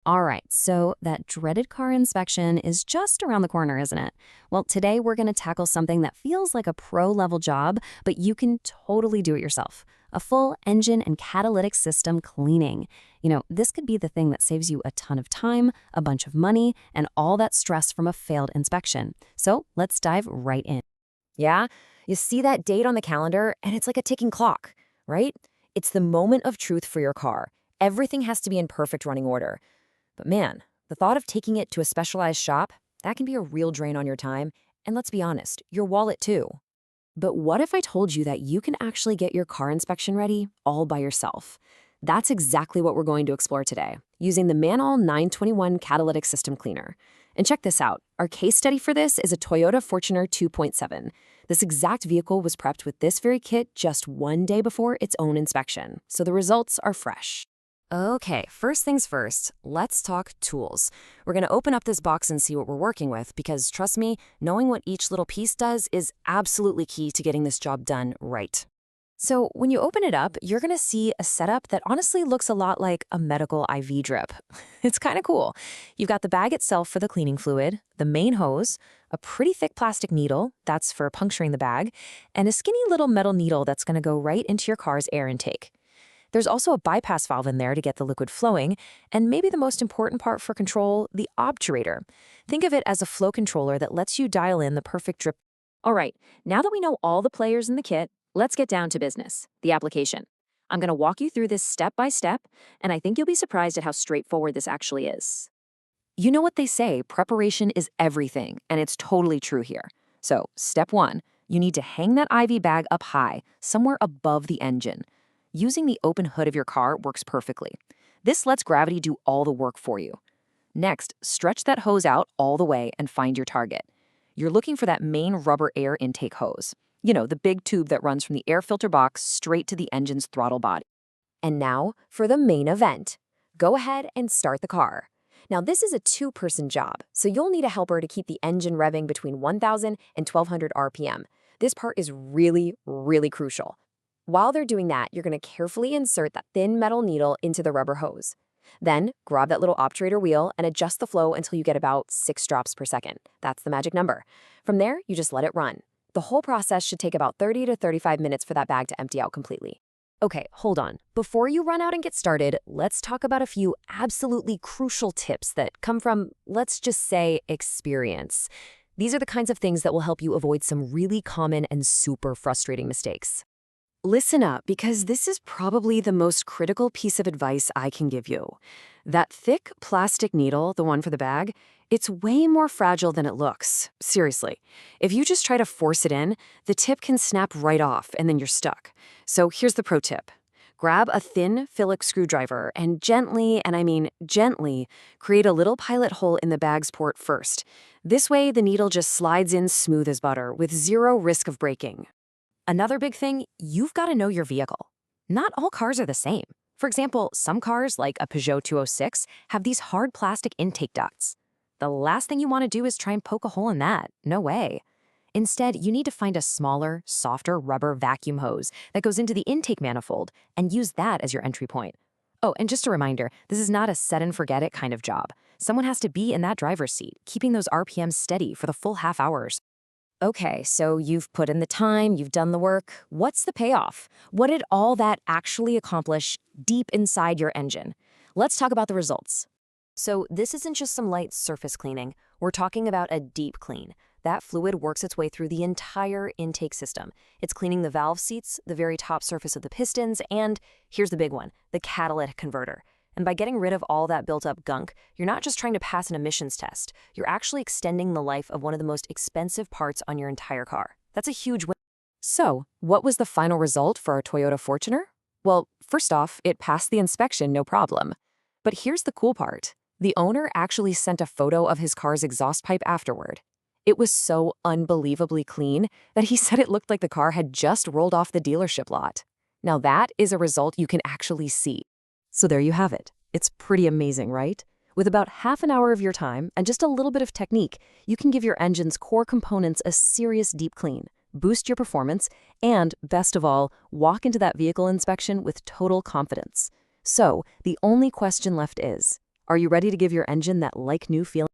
All right, so that dreaded car inspection is just around the corner, isn't it? Well, today we're going to tackle something that feels like a pro-level job, but you can totally do it yourself. A full engine and catalytic system cleaning. This could be the thing that saves you a ton of time, a bunch of money, and all that stress from a failed inspection. So let's dive right in. Yeah? You see that date on the calendar, and it's like a ticking clock, right? It's the moment of truth for your car. Everything has to be in perfect running order. But man, the thought of taking it to a specialized shop, that can be a real drain on your time, and let's be honest, your wallet too. But what if I told you that you can actually get your car inspection ready all by yourself? That's exactly what we're going to explore today, using the MANNOL 921 Catalytic System Cleaner. And check this out. Our case study for this is a Toyota Fortuner 2.7. This exact vehicle was prepped with this very kit just one day before its own inspection, so the results are fresh. Okay, first things first, let's talk tools. We're going to open up this box and see what we're working with because, trust me, knowing what each little piece does is absolutely key to getting this job done right. So when you open it up, you're going to see a setup that honestly looks a lot like a medical IV drip. It's kind of cool. You've got the bag itself for the cleaning fluid, the main hose, a pretty thick plastic needle, that's for puncturing the bag, and a skinny little metal needle that's going to go right into your car's air intake. There's also a bypass valve in there to get the liquid flowing, and maybe the most important part for control, the obturator. Think of it as a flow controller that lets you dial in the perfect drip. All right, now that we know all the players in the kit, let's get down to business, the application. I'm going to walk you through this step by step, and I think you'll be surprised at how straightforward this actually is. You know what they say, preparation is everything, and it's totally true here. So, step one, you need to hang that IV bag up high, somewhere above the engine. Using the open hood of your car works perfectly. This lets gravity do all the work for you. Next, stretch that hose out all the way and find your target. You're looking for that main rubber air intake hose. The big tube that runs from the air filter box straight to the engine's throttle body. And now for the main event. Go ahead and start the car. Now this is a two-person job, so you'll need a helper to keep the engine revving between 1,000 and 1,200 RPM. This part is really, really crucial. While they're doing that, you're going to carefully insert that thin metal needle into the rubber hose. Then, grab that little obturator wheel and adjust the flow until you get about 6 drops per second. That's the magic number. From there, you just let it run. The whole process should take about 30 to 35 minutes for that bag to empty out completely. Okay, hold on. Before you run out and get started, let's talk about a few absolutely crucial tips that come from, let's just say, experience. These are the kinds of things that will help you avoid some really common and super frustrating mistakes. Listen up, because this is probably the most critical piece of advice I can give you. That thick plastic needle, the one for the bag, it's way more fragile than it looks. Seriously. If you just try to force it in, the tip can snap right off and then you're stuck. So here's the pro tip. Grab a thin Phillips screwdriver and gently, and I mean gently, create a little pilot hole in the bag's port first. This way, the needle just slides in smooth as butter with zero risk of breaking. Another big thing, you've got to know your vehicle. Not all cars are the same. For example, some cars, like a Peugeot 206, have these hard plastic intake ducts. The last thing you want to do is try and poke a hole in that. No way. Instead, you need to find a smaller, softer rubber vacuum hose that goes into the intake manifold and use that as your entry point. Oh, and just a reminder, this is not a set-and-forget-it kind of job. Someone has to be in that driver's seat, keeping those RPMs steady for the full half hours. Okay, so you've put in the time, you've done the work. What's the payoff? What did all that actually accomplish deep inside your engine? Let's talk about the results. So this isn't just some light surface cleaning. We're talking about a deep clean. That fluid works its way through the entire intake system. It's cleaning the valve seats, the very top surface of the pistons, and here's the big one, the catalytic converter. And by getting rid of all that built-up gunk, you're not just trying to pass an emissions test. You're actually extending the life of one of the most expensive parts on your entire car. That's a huge win. So, what was the final result for our Toyota Fortuner? Well, first off, it passed the inspection no problem. But here's the cool part. The owner actually sent a photo of his car's exhaust pipe afterward. It was so unbelievably clean that he said it looked like the car had just rolled off the dealership lot. Now that is a result you can actually see. So there you have it. It's pretty amazing, right? With about half an hour of your time and just a little bit of technique, you can give your engine's core components a serious deep clean, boost your performance, and, best of all, walk into that vehicle inspection with total confidence. So, the only question left is, Are you ready to give your engine that like-new feeling?